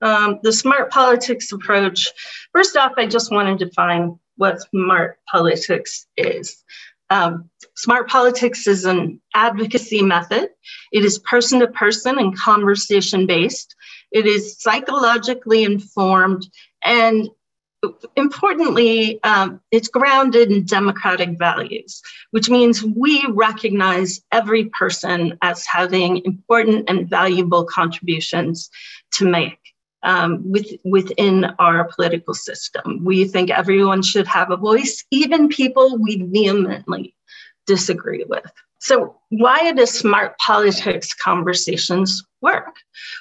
The smart politics approach, first off, I just want to define what smart politics is. Smart politics is an advocacy method. It is person-to-person and conversation-based. It is psychologically informed, and importantly, it's grounded in democratic values, which means we recognize every person as having important and valuable contributions to make within our political system. We think everyone should have a voice, even people we vehemently disagree with. So why do smart politics conversations work?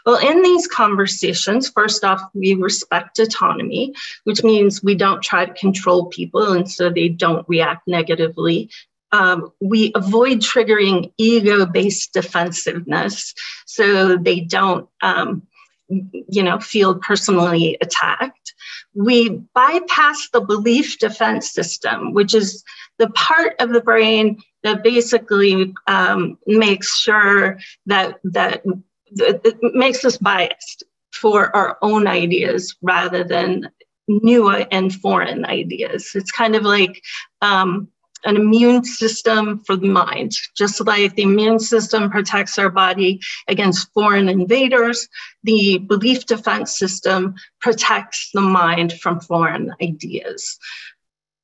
Well, in these conversations, first off, we respect autonomy, which means we don't try to control people and so they don't react negatively. We avoid triggering ego-based defensiveness so they don't feel personally attacked. We bypass the belief defense system, which is the part of the brain that basically makes sure that it makes us biased for our own ideas rather than new and foreign ideas. It's kind of like an immune system for the mind. Just like the immune system protects our body against foreign invaders, the belief defense system protects the mind from foreign ideas.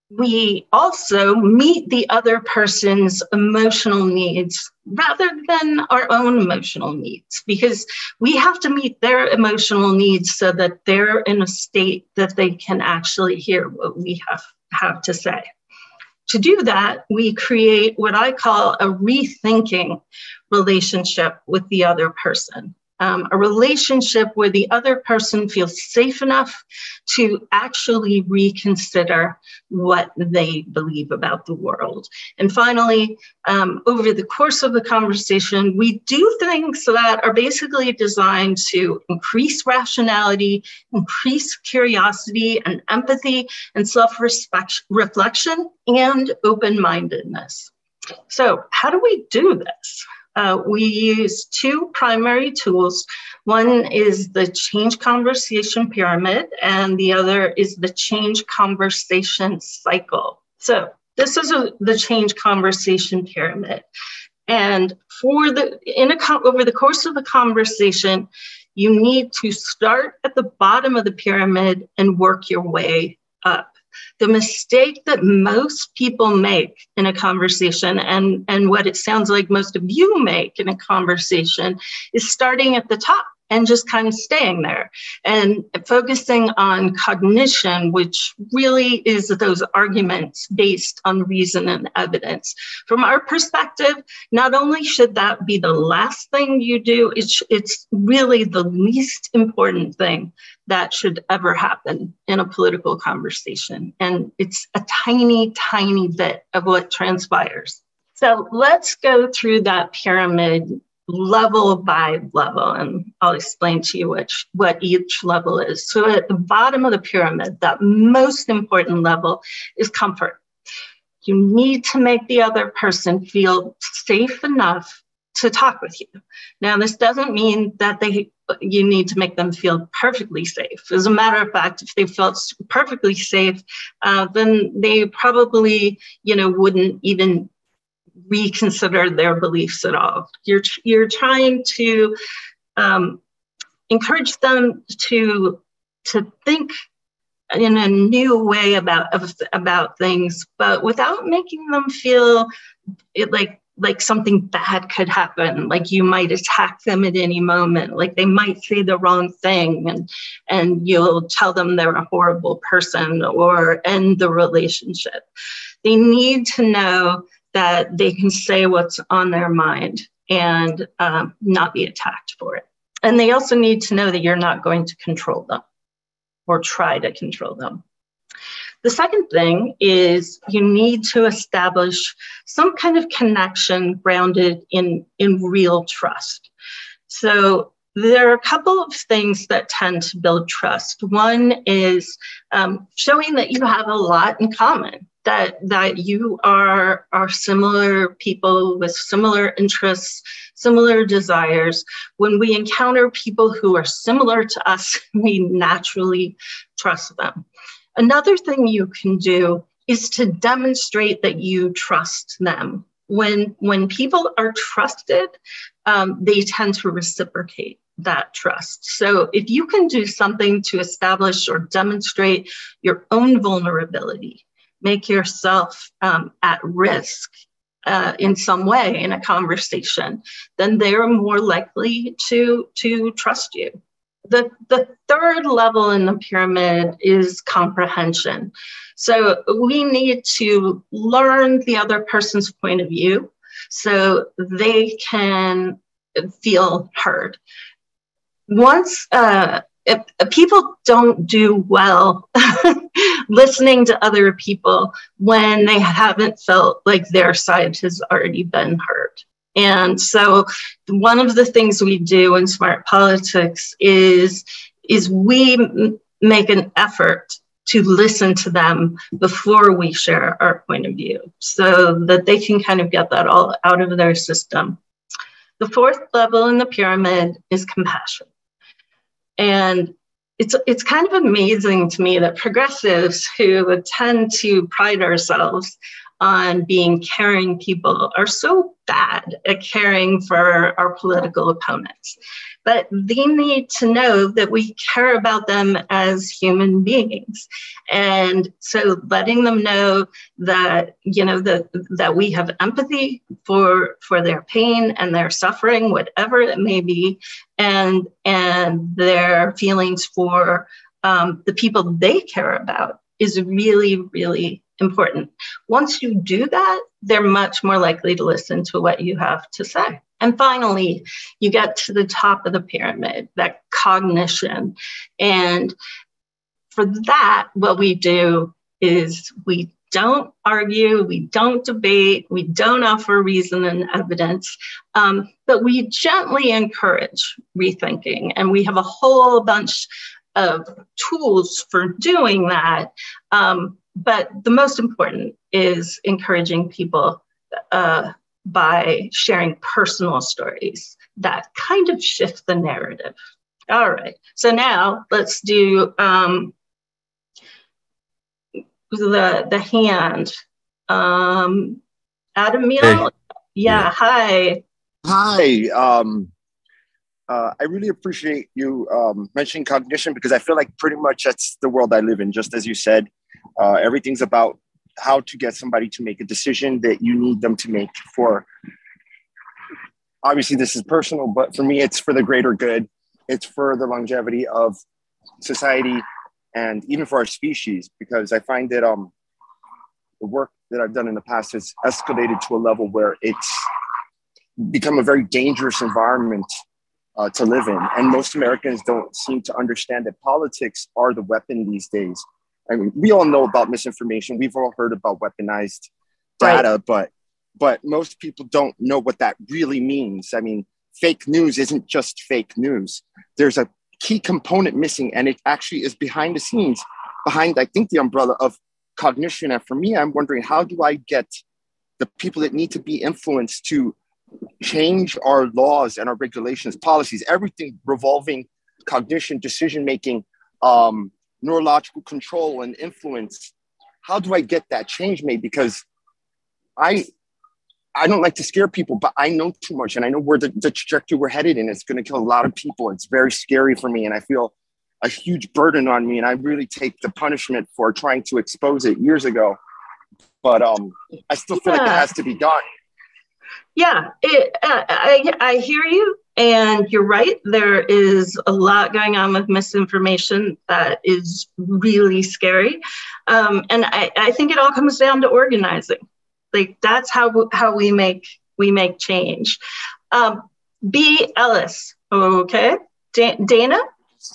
We also meet the other person's emotional needs rather than our own emotional needs, because we have to meet their emotional needs so that they're in a state that they can actually hear what we have to say. To do that, we create what I call a rethinking relationship with the other person. A relationship where the other person feels safe enough to actually reconsider what they believe about the world. And finally, over the course of the conversation, we do things that are basically designed to increase rationality, increase curiosity and empathy and self-reflection and open-mindedness. So how do we do this? We use two primary tools. One is the change conversation pyramid, and the other is the change conversation cycle. So this is the change conversation pyramid. And over the course of the conversation, you need to start at the bottom of the pyramid and work your way up. The mistake that most people make in a conversation, and what it sounds like most of you make in a conversation, is starting at the top and just kind of staying there and focusing on cognition, which really is those arguments based on reason and evidence. From our perspective, not only should that be the last thing you do, it's really the least important thing that should ever happen in a political conversation. And it's a tiny, tiny bit of what transpires. So let's go through that pyramid level by level, and I'll explain to you what each level is. So at the bottom of the pyramid, that most important level is comfort. You need to make the other person feel safe enough to talk with you. Now, this doesn't mean that you need to make them feel perfectly safe. As a matter of fact, if they felt perfectly safe, then they probably, wouldn't even reconsider their beliefs at all. You're trying to encourage them to think in a new way about things, but without making them feel like something bad could happen, like you might attack them at any moment, like they might say the wrong thing and you'll tell them they're a horrible person or end the relationship. They need to know that they can say what's on their mind and not be attacked for it. And they also need to know that you're not going to control them or try to control them. The second thing is you need to establish some kind of connection grounded in real trust. So there are a couple of things that tend to build trust. One is showing that you have a lot in common, that you are similar people with similar interests, similar desires. When we encounter people who are similar to us, we naturally trust them. Another thing you can do is to demonstrate that you trust them. When people are trusted, they tend to reciprocate that trust. So if you can do something to establish or demonstrate your own vulnerability, make yourself at risk in some way in a conversation, then they're more likely to trust you. The third level in the pyramid is comprehension. So we need to learn the other person's point of view so they can feel heard. Once if people don't do well listening to other people when they haven't felt like their side has already been heard. And so one of the things we do in Smart Politics is we make an effort to listen to them before we share our point of view so that they can kind of get that all out of their system. The fourth level in the pyramid is compassion. And it's kind of amazing to me that progressives who tend to pride ourselves on being caring people are so bad at caring for our political opponents. But they need to know that we care about them as human beings. And so letting them know that, you know, that we have empathy for their pain and their suffering, whatever it may be, and their feelings for the people they care about is really, really important. Once you do that, they're much more likely to listen to what you have to say. And finally, you get to the top of the pyramid, that cognition. And for that, what we do is we don't argue, we don't debate, we don't offer reason and evidence, but we gently encourage rethinking. And we have a whole bunch of tools for doing that. But the most important is encouraging people by sharing personal stories that kind of shift the narrative. All right, so now let's do the hand. Adam Meal, hey. Yeah, hi. Hi. I really appreciate you mentioning cognition because I feel like pretty much that's the world I live in, just as you said. Everything's about how to get somebody to make a decision that you need them to make for, obviously this is personal, but for me, it's for the greater good. It's for the longevity of society and even for our species, because I find that the work that I've done in the past has escalated to a level where it's become a very dangerous environment to live in. And most Americans don't seem to understand that politics are the weapon these days. I mean, we all know about misinformation. We've all heard about weaponized data, right. but most people don't know what that really means. I mean, fake news isn't just fake news. There's a key component missing, and it actually is behind the scenes, behind, I think, the umbrella of cognition. And for me, I'm wondering, how do I get the people that need to be influenced to change our laws and our regulations, policies, everything revolving cognition, decision-making, neurological control and influence? How do I get that change made? Because I don't like to scare people, but I know too much and I know where the trajectory we're headed in. It's going to kill a lot of people. It's very scary for me and I feel a huge burden on me, and I really take the punishment for trying to expose it years ago. But I still feel like it has to be done. Yeah, I hear you, and you're right. There is a lot going on with misinformation that is really scary, and I think it all comes down to organizing. Like that's how we make change. B. Ellis, okay, Dana.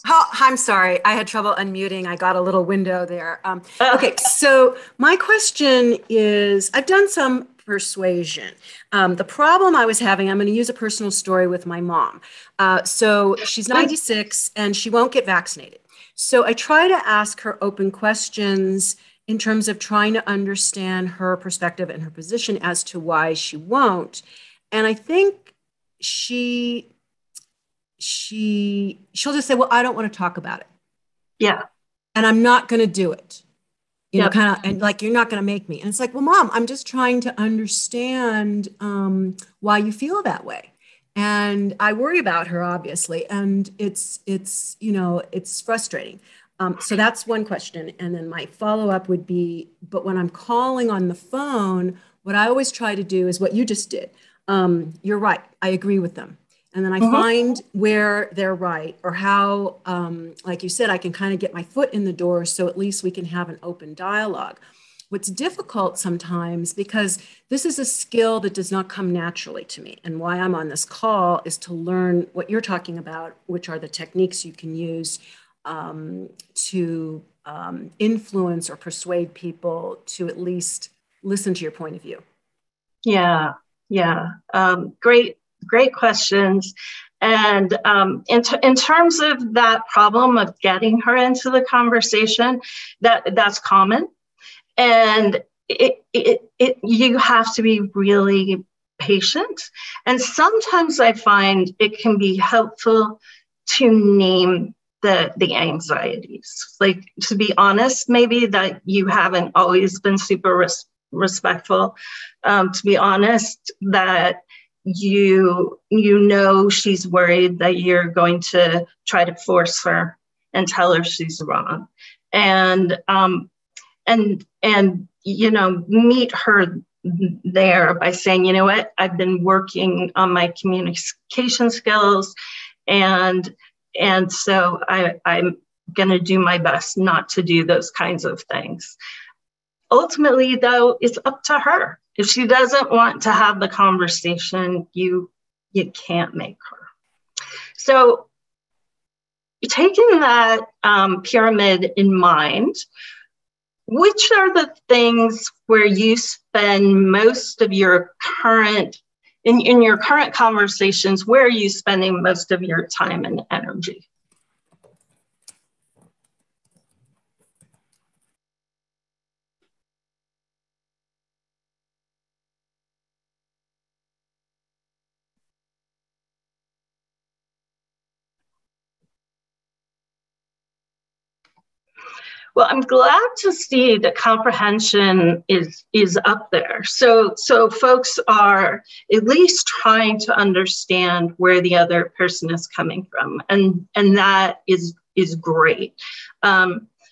Oh, I'm sorry. I had trouble unmuting. I got a little window there. Okay, so my question is, I've done some persuasion. The problem I was having, I'm going to use a personal story with my mom. So she's 96 and she won't get vaccinated. So I try to ask her open questions in terms of trying to understand her perspective and her position as to why she won't. And I think she'll just say, well, I don't want to talk about it. Yeah. And I'm not going to do it. You know, kind of, and like, you're not going to make me. And it's like, well, Mom, I'm just trying to understand why you feel that way. And I worry about her, obviously. And it's frustrating. So that's one question. And then my follow-up would be, but when I'm calling on the phone, what I always try to do is what you just did. You're right. I agree with them. And then I find where they're right, or how, like you said, I can kind of get my foot in the door so at least we can have an open dialogue. What's difficult sometimes, because this is a skill that does not come naturally to me, and why I'm on this call is to learn what you're talking about, which are the techniques you can use to influence or persuade people to at least listen to your point of view. Yeah. Great questions. And in terms of that problem of getting her into the conversation, that's common. And you have to be really patient. And sometimes I find it can be helpful to name the anxieties. Like, to be honest, maybe that you haven't always been super respectful. To be honest, that you know she's worried that you're going to try to force her and tell her she's wrong, and meet her there by saying, you know what, I've been working on my communication skills, and so I'm going to do my best not to do those kinds of things. Ultimately, though, it's up to her. If she doesn't want to have the conversation, you can't make her. So taking that pyramid in mind, which are the things where you spend most of your current, in your current conversations, where are you spending most of your time and energy? Well, I'm glad to see that comprehension is up there. So folks are at least trying to understand where the other person is coming from, and that is great.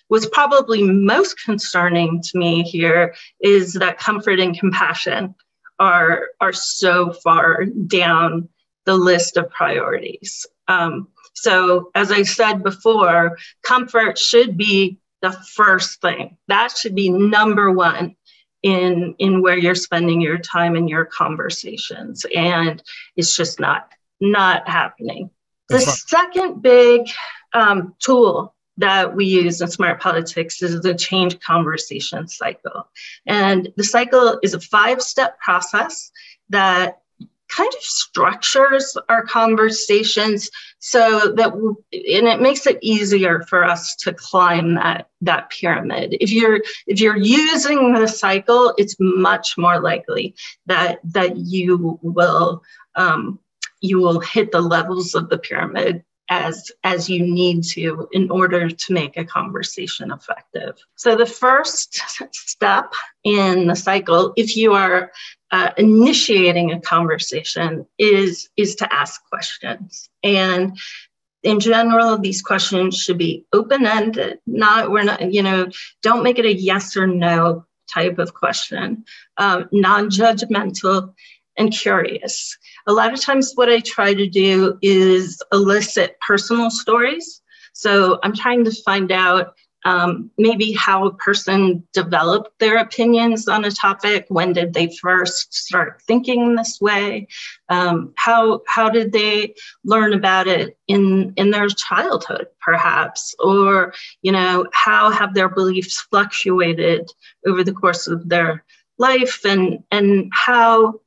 What's probably most concerning to me here is that comfort and compassion are so far down the list of priorities. So as I said before, comfort should be the first thing. That should be number one in where you're spending your time in your conversations. And it's just not happening. The second big tool that we use in smart politics is the change conversation cycle. And the cycle is a 5-step process that kind of structures our conversations so that, and it makes it easier for us to climb that pyramid. If you're using the cycle, it's much more likely that you will hit the levels of the pyramid as you need to in order to make a conversation effective. So the first step in the cycle, if you are initiating a conversation, is to ask questions. And in general, these questions should be open-ended. Don't make it a yes or no type of question, non-judgmental and curious. A lot of times what I try to do is elicit personal stories. So I'm trying to find out maybe how a person developed their opinions on a topic. When did they first start thinking this way? How did they learn about it in their childhood, perhaps? Or, how have their beliefs fluctuated over the course of their life and how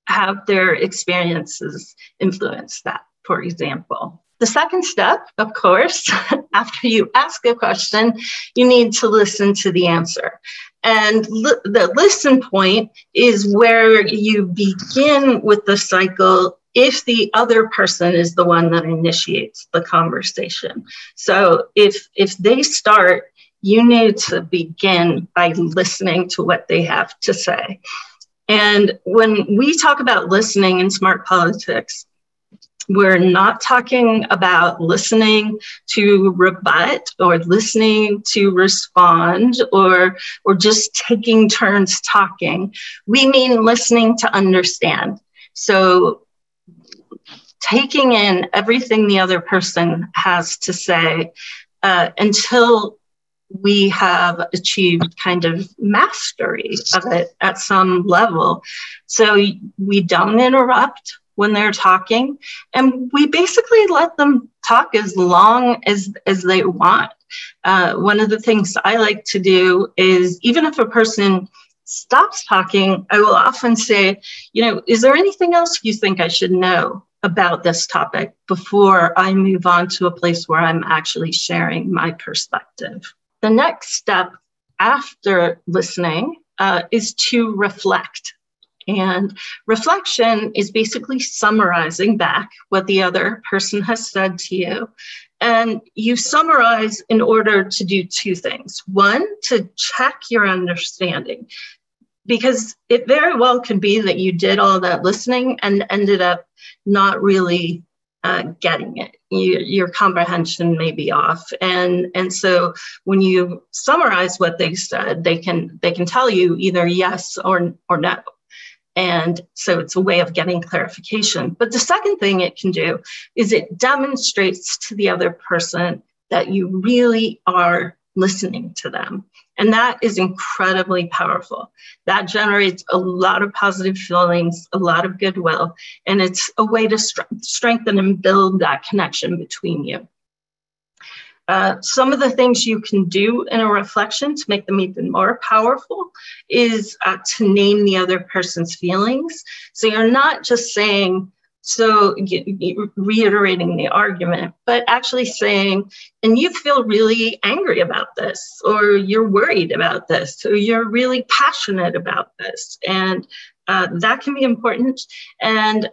have their experiences influenced that, for example. The second step, of course, after you ask a question, you need to listen to the answer. And the listen point is where you begin with the cycle if the other person is the one that initiates the conversation. So if they start, you need to begin by listening to what they have to say. And when we talk about listening in smart politics, we're not talking about listening to rebut or listening to respond or just taking turns talking. We mean listening to understand. So taking in everything the other person has to say until we have achieved kind of mastery of it at some level. So we don't interrupt when they're talking, and we basically let them talk as long as they want. One of the things I like to do is, even if a person stops talking, I will often say, is there anything else you think I should know about this topic before I move on to a place where I'm actually sharing my perspective? The next step after listening is to reflect. And reflection is basically summarizing back what the other person has said to you. And you summarize in order to do two things. One, to check your understanding, because it very well could be that you did all that listening and ended up not really getting it. Your comprehension may be off. And so when you summarize what they said, they can tell you either yes or no. And so it's a way of getting clarification. But the second thing it can do is it demonstrates to the other person that you really are listening to them. And that is incredibly powerful. That generates a lot of positive feelings, a lot of goodwill, and it's a way to strengthen and build that connection between you. Some of the things you can do in a reflection to make them even more powerful is to name the other person's feelings. So you're not just saying, reiterating the argument, but actually saying, and you feel really angry about this, or you're worried about this, or you're really passionate about this. And that can be important. And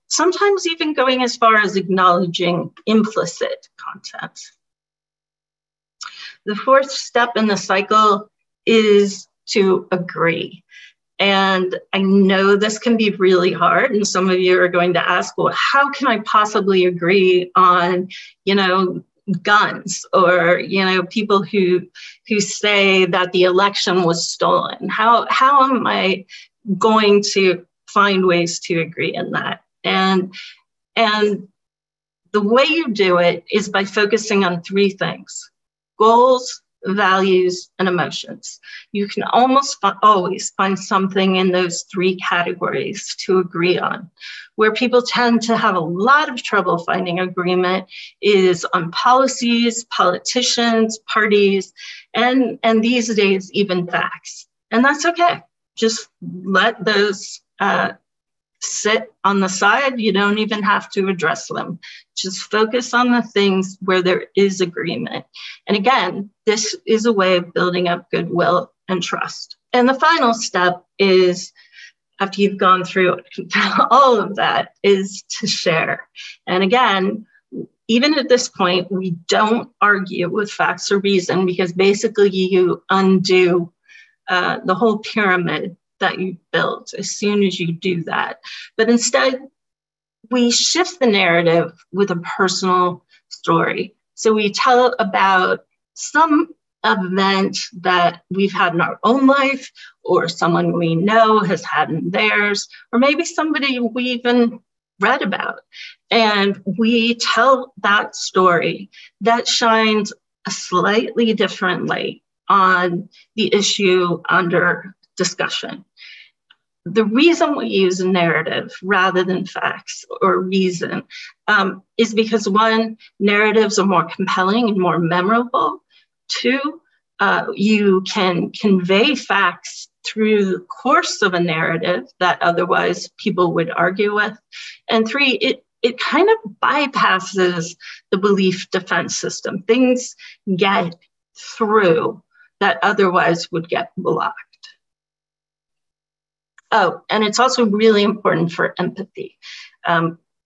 sometimes even going as far as acknowledging implicit content. The fourth step in the cycle is to agree. And I know this can be really hard. And some of you are going to ask, well, how can I possibly agree on, guns or, people who say that the election was stolen? How am I going to find ways to agree in that? And the way you do it is by focusing on three things: goals, values, and emotions. You can almost always find something in those three categories to agree on. Where people tend to have a lot of trouble finding agreement is on policies, politicians, parties, and these days, even facts. And that's okay. Just let those sit on the side. You don't even have to address them. Just focus on the things where there is agreement. And again, this is a way of building up goodwill and trust. And the final step is, after you've gone through all of that, is to share. And again, even at this point, we don't argue with facts or reason, because basically you undo the whole pyramid that you built as soon as you do that. But instead, we shift the narrative with a personal story. So we tell about some event that we've had in our own life, or someone we know has had in theirs, or maybe somebody we even read about. And we tell that story that shines a slightly different light on the issue under discussion. The reason we use a narrative rather than facts or reason is because, one, narratives are more compelling and more memorable. Two, you can convey facts through the course of a narrative that otherwise people would argue with. And three, it kind of bypasses the belief defense system. Things get through that otherwise would get blocked. Oh, and it's also really important for empathy.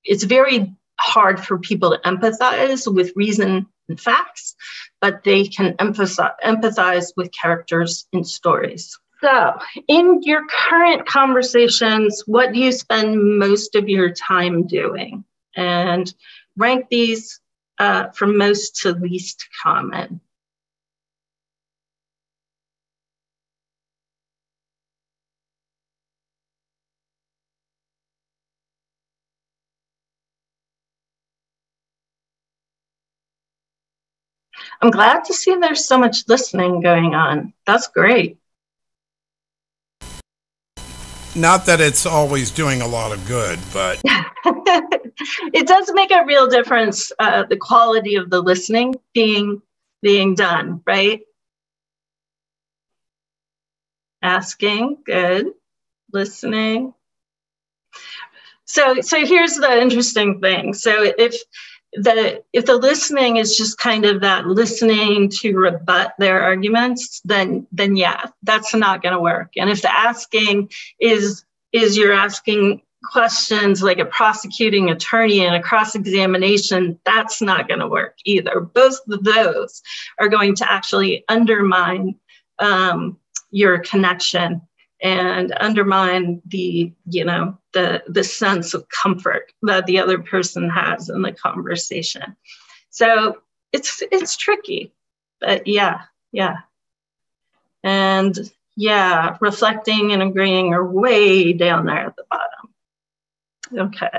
It's very hard for people to empathize with reason and facts, but they can empathize with characters in stories. So in your current conversations, what do you spend most of your time doing? And rank these from most to least common. I'm glad to see there's so much listening going on. That's great. Not that it's always doing a lot of good, but it does make a real difference, the quality of the listening being done, right? Asking, good. Listening. So here's the interesting thing. So if the listening is just kind of that listening to rebut their arguments, then yeah, that's not going to work. And if the asking is you're asking questions like a prosecuting attorney in a cross-examination, that's not going to work either. Both of those are going to actually undermine your connection and undermine the sense of comfort that the other person has in the conversation. So it's tricky, but yeah. And yeah, reflecting and agreeing are way down there at the bottom. Okay.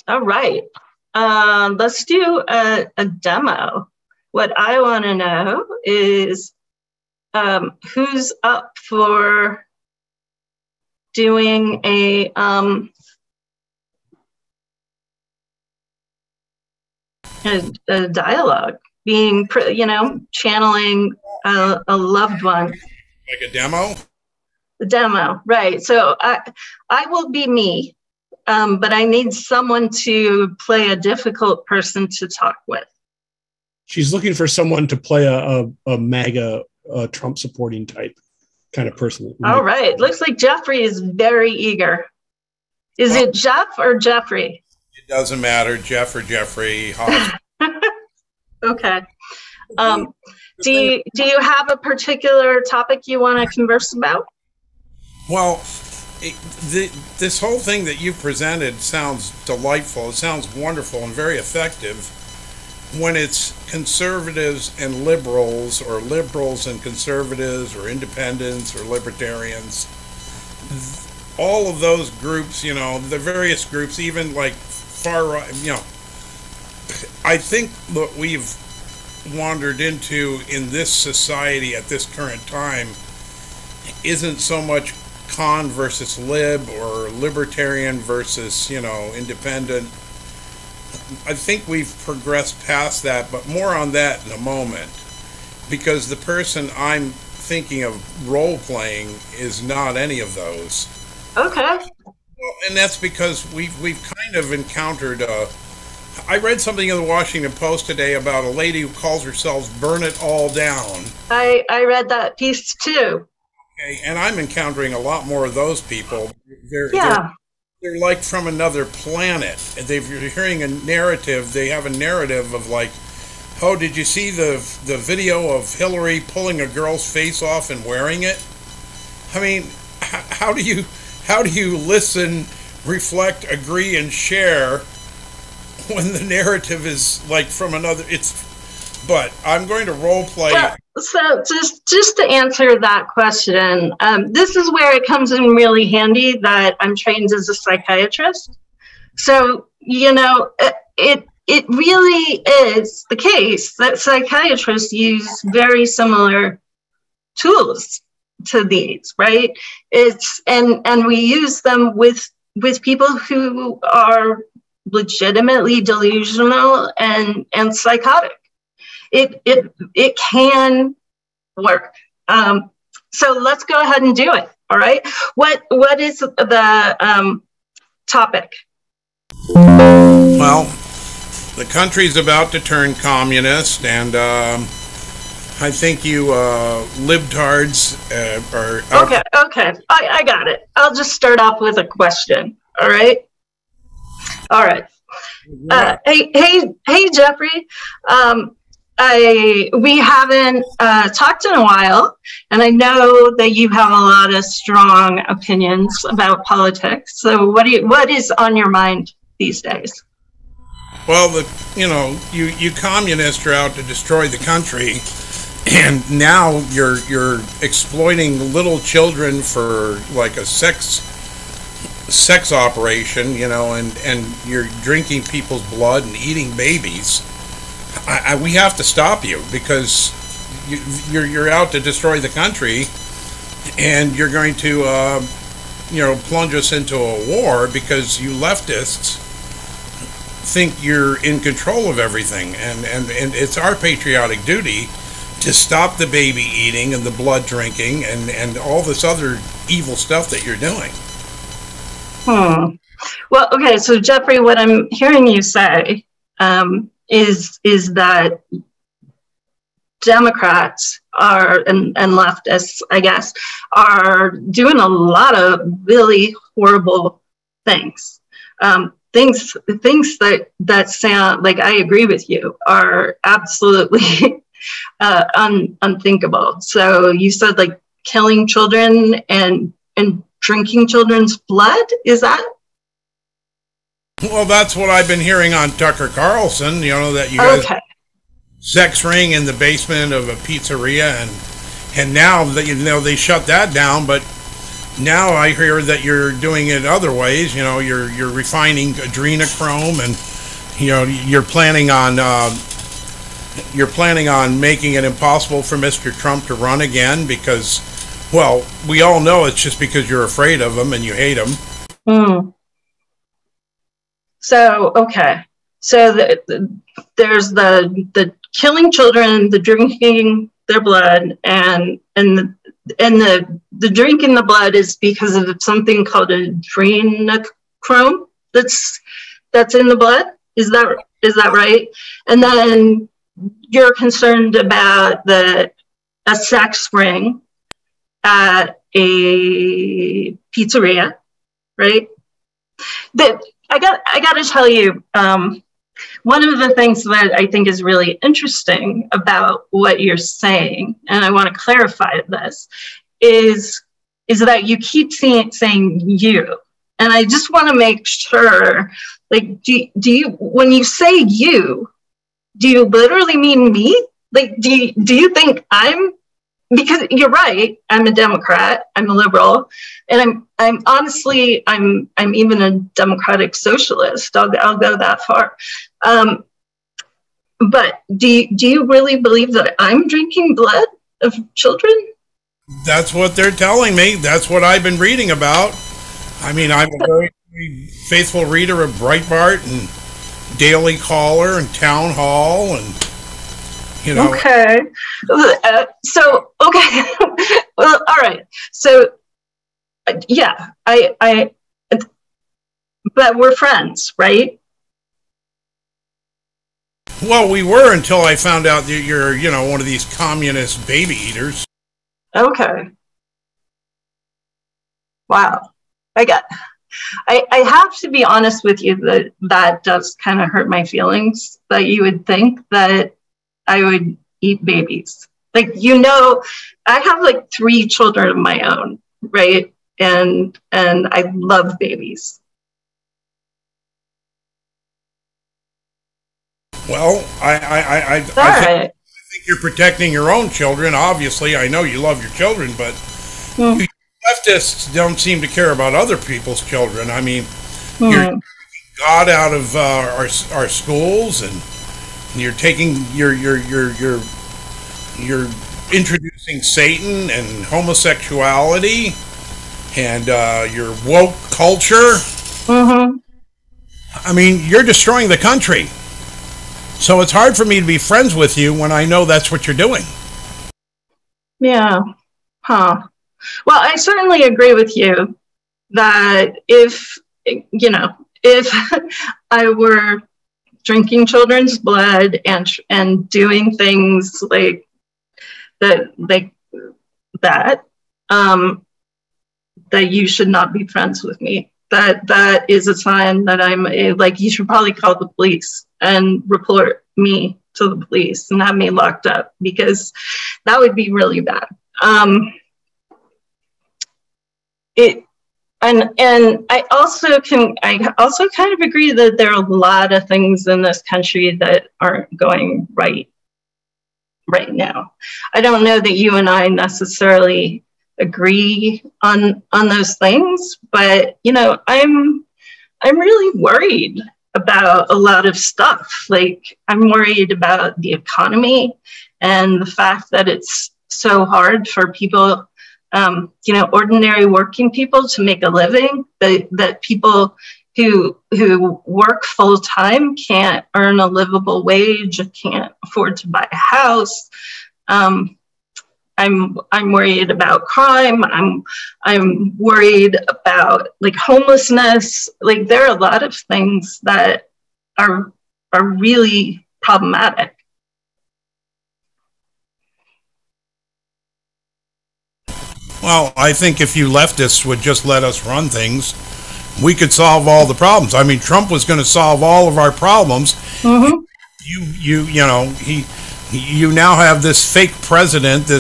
All right. Let's do a demo. What I want to know is who's up for doing a dialogue, being, channeling a loved one. Like a demo? The demo, right. So I will be me, but I need someone to play a difficult person to talk with. She's looking for someone to play a MAGA Trump supporting type kind of person. All right. Looks like Jeffrey is very eager. Is it Jeff or Jeffrey? It doesn't matter, Jeff or Jeffrey. Okay. Do you have a particular topic you want to converse about? Well, this whole thing that you presented sounds delightful. It sounds wonderful and very effective when it's conservatives and liberals, or liberals and conservatives, or independents or libertarians. All of those groups, the various groups, even like far right, I think what we've wandered into in this society at this current time isn't so much con versus lib or libertarian versus, independent. I think we've progressed past that, but more on that in a moment, because the person I'm thinking of role-playing is not any of those. Okay. And that's because we've kind of encountered I read something in the Washington Post today about a lady who calls herself Burn It All Down. I read that piece too. Okay, and I'm encountering a lot more of those people. They're like from another planet. They're hearing a narrative. They have a narrative of like, oh, did you see the video of Hillary pulling a girl's face off and wearing it? I mean, how do you listen, reflect, agree, and share when the narrative is like from another? But I'm going to role play. Well, so just to answer that question, this is where it comes in really handy that I'm trained as a psychiatrist. So, it really is the case that psychiatrists use very similar tools to these, right? And we use them with people who are legitimately delusional and psychotic. It can work. So let's go ahead and do it. All right. What is the topic? Well, the country's about to turn communist, and I think you libtards are... Okay. I got it. I'll just start off with a question. All right. Hey, Jeffrey. We haven't talked in a while, and I know that you have a lot of strong opinions about politics. So what is on your mind these days? Well, you communists are out to destroy the country, and now you're exploiting little children for like a sex operation, and you're drinking people's blood and eating babies. We have to stop you, because you're out to destroy the country, and you're going to plunge us into a war because you leftists think you're in control of everything, and it's our patriotic duty to stop the baby eating and the blood drinking and all this other evil stuff that you're doing. Well, okay, so Jeffrey, what I'm hearing you say is that Democrats are, and leftists, I guess, are doing a lot of really horrible things. Things that sound like, I agree with you, are absolutely unthinkable. So you said like killing children and drinking children's blood, is that? Well, that's what I've been hearing on Tucker Carlson, that you guys sex ring in the basement of a pizzeria, and now that they shut that down, but now I hear that you're doing it other ways. You're refining adrenochrome, and you're planning on making it impossible for Mr. Trump to run again because, well, we all know it's just because you're afraid of him and you hate him. So, okay. So there's the killing children, the drinking their blood, and the drinking the blood is because of something called adrenochrome that's in the blood. Is that right? And then you're concerned about a sex ring at a pizzeria, right? I got to tell you, one of the things that I think is really interesting about what you're saying, and I want to clarify this, is that you keep saying you, and I just want to make sure, like, do you when you say you, do you literally mean me? Like, do you think I'm? Because you're right, I'm a Democrat, I'm a liberal, and I'm honestly, I'm even a democratic socialist. I'll go that far. But do you really believe that I'm drinking blood of children? That's what they're telling me. That's what I've been reading about. I mean, I'm a very faithful reader of Breitbart and Daily Caller and Town Hall and. Okay. So, okay. Well, all right. So, yeah, but we're friends, right? Well, we were until I found out that you're, one of these communist baby eaters. Okay. Wow. I have to be honest with you that does kind of hurt my feelings, that you would think that I would eat babies. Like, I have like 3 children of my own, right? And I love babies. Well, I think you're protecting your own children. Obviously, I know you love your children, but you leftists don't seem to care about other people's children. I mean, you're taking God out of our schools, and you're taking you're introducing Satan and homosexuality and your woke culture. I mean, you're destroying the country. So it's hard for me to be friends with you when I know that's what you're doing. Yeah. Huh. Well, I certainly agree with you that if, if I were drinking children's blood and doing things like that, that you should not be friends with me. That is a sign that you should probably call the police and report me to the police and have me locked up, because that would be really bad. And I also kind of agree that there are a lot of things in this country that aren't going right now. I don't know that you and I necessarily agree on those things, but I'm really worried about a lot of stuff. Like, I'm worried about the economy and the fact that it's so hard for people, ordinary working people, to make a living, that people who work full time can't earn a livable wage, can't afford to buy a house. I'm worried about crime. I'm worried about homelessness. There are a lot of things that are really problematic. Well, I think if you leftists would just let us run things, we could solve all the problems. I mean, Trump was going to solve all of our problems. Mm-hmm. You now have this fake president.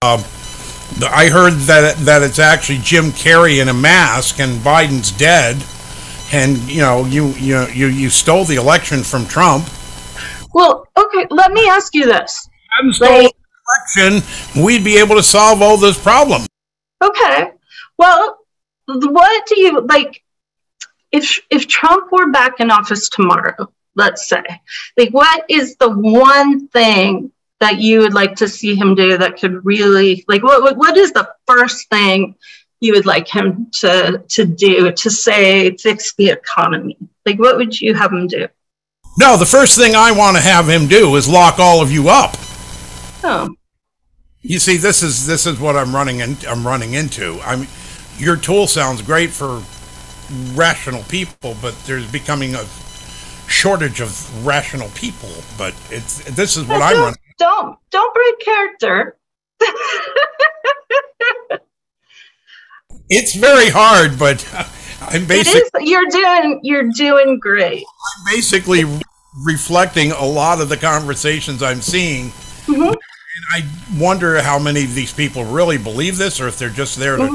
I heard that it's actually Jim Carrey in a mask, and Biden's dead. And you stole the election from Trump. Well, okay, let me ask you this. Stole the election, we'd be able to solve all those problems. Okay. Well, what do you like? If Trump were back in office tomorrow, let's say, what is the one thing that you would like to see him do that could really, what is the first thing you would like him to do to, say, fix the economy? What would you have him do? No, the first thing I want to have him do is lock all of you up. Oh. You see, this is what I'm running into. Your tool sounds great for rational people, but there's becoming a shortage of rational people. But this is what I'm running. Don't break character. It's very hard, but I'm basically you're doing great. I'm basically reflecting a lot of the conversations I'm seeing. Mm-hmm. And I wonder how many of these people really believe this, or if they're just there to.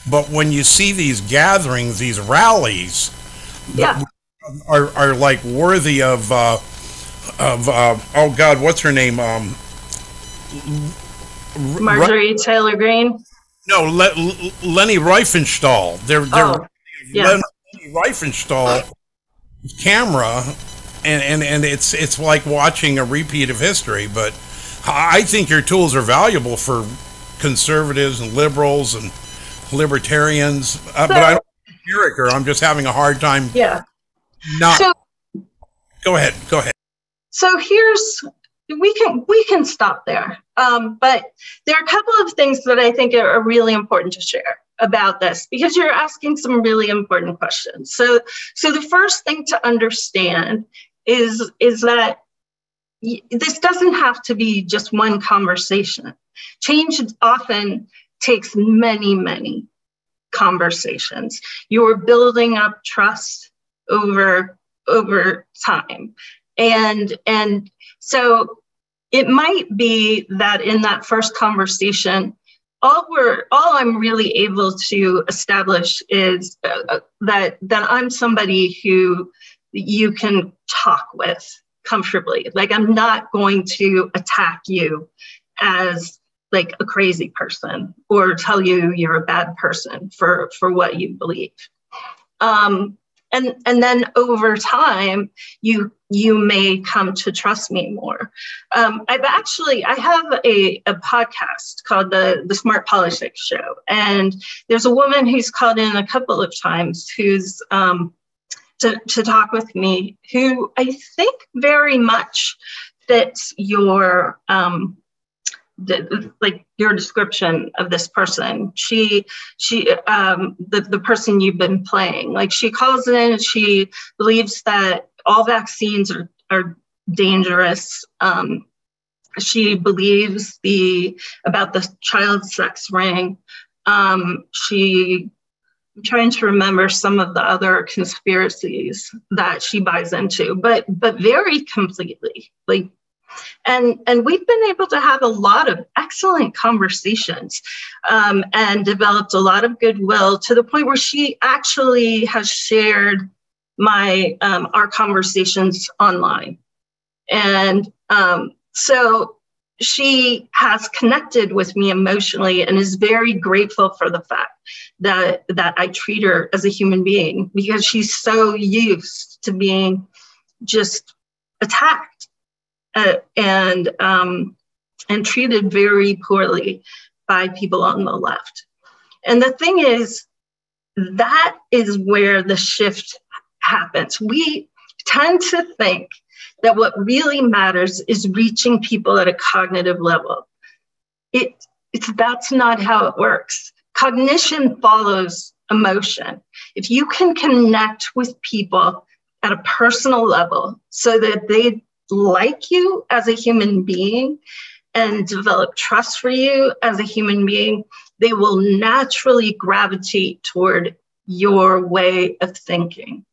But when you see these gatherings, these rallies, yeah, are like worthy of oh God, what's her name? Marjorie Taylor Greene. No, Leni Riefenstahl. They're Leni Riefenstahl camera, and it's like watching a repeat of history. But I think your tools are valuable for conservatives and liberals and libertarians. But I don't character. I'm just having a hard time. Yeah. Go ahead. So we can stop there. But there are a couple of things that I think are really important to share about this, because you're asking some really important questions. So the first thing to understand is that this doesn't have to be just one conversation. Change often takes many, many conversations. You're building up trust over time. And so it might be that in that first conversation, all I'm really able to establish is that I'm somebody who you can talk with comfortably. I'm not going to attack you as like a crazy person or tell you you're a bad person for what you believe. And then over time, you may come to trust me more. I have a podcast called the Smart Politics Show, and there's a woman who's called in a couple of times who's to talk with me, who I think very much fits your like your description of this person. The person you've been playing, like she calls in, she believes that all vaccines are dangerous. She believes about the child sex ring. I'm trying to remember some of the other conspiracies that she buys into, but very completely. Like, and we've been able to have a lot of excellent conversations, and developed a lot of goodwill to the point where she actually has shared our conversations online. And so she has connected with me emotionally and is very grateful for the fact that I treat her as a human being, because she's so used to being just attacked and treated very poorly by people on the left. And the thing is, that is where the shift happens. We tend to think that what really matters is reaching people at a cognitive level. That's not how it works. Cognition follows emotion. If you can connect with people at a personal level so that they like you as a human being and develop trust for you as a human being, they will naturally gravitate toward your way of thinking.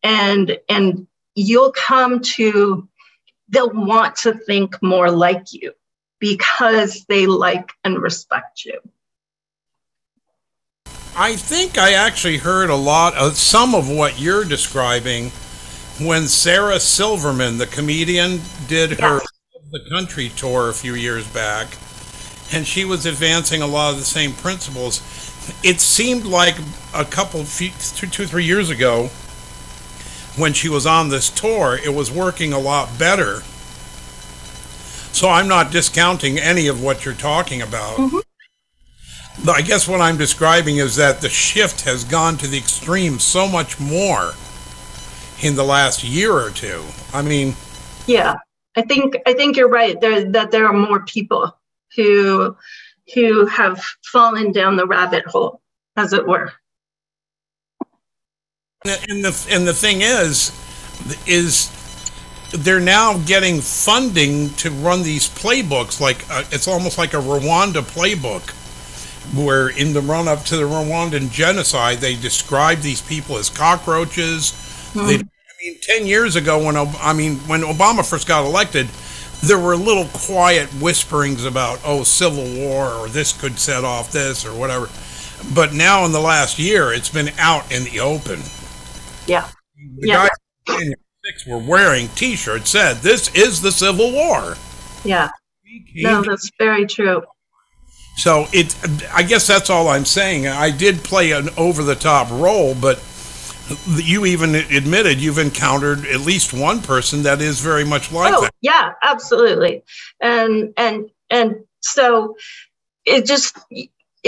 And they'll want to think more like you because they like and respect you. I think I actually heard some of what you're describing when Sarah Silverman, the comedian, did her The Country tour a few years back, and she was advancing a lot of the same principles. It seemed like 2-3 years ago, when she was on this tour, it was working a lot better. So I'm not discounting any of what you're talking about. Mm-hmm. I guess what I'm describing is that the shift has gone to the extreme so much more in the last year or two. I mean, yeah, I think you're right. There are more people who have fallen down the rabbit hole, as it were. And the thing is they're now getting funding to run these playbooks. Like it's almost like a Rwanda playbook, where in the run-up to the Rwandan genocide, they describe these people as cockroaches. Mm-hmm. 10 years ago, when Obama first got elected, there were little quiet whisperings about, civil war, or this could set off this, or whatever. But now in the last year, it's been out in the open. Yeah. The guys in January 6th were wearing T-shirts said, "This is the Civil War." Yeah. No, that's very true. So I guess that's all I'm saying. I did play an over-the-top role, but you even admitted you've encountered at least one person that is very much like that. Yeah, absolutely. And so it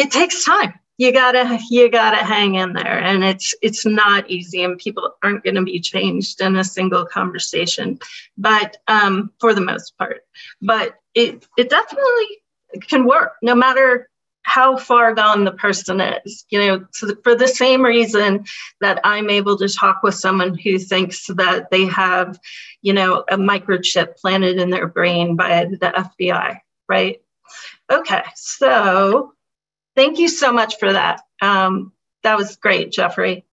takes time. You gotta hang in there, and it's not easy, and people aren't going to be changed in a single conversation, but for the most part. But it definitely can work, no matter how far gone the person is. So for the same reason that I'm able to talk with someone who thinks that they have, a microchip planted in their brain by the FBI, right? Okay, so thank you so much for that. That was great, Jeffrey.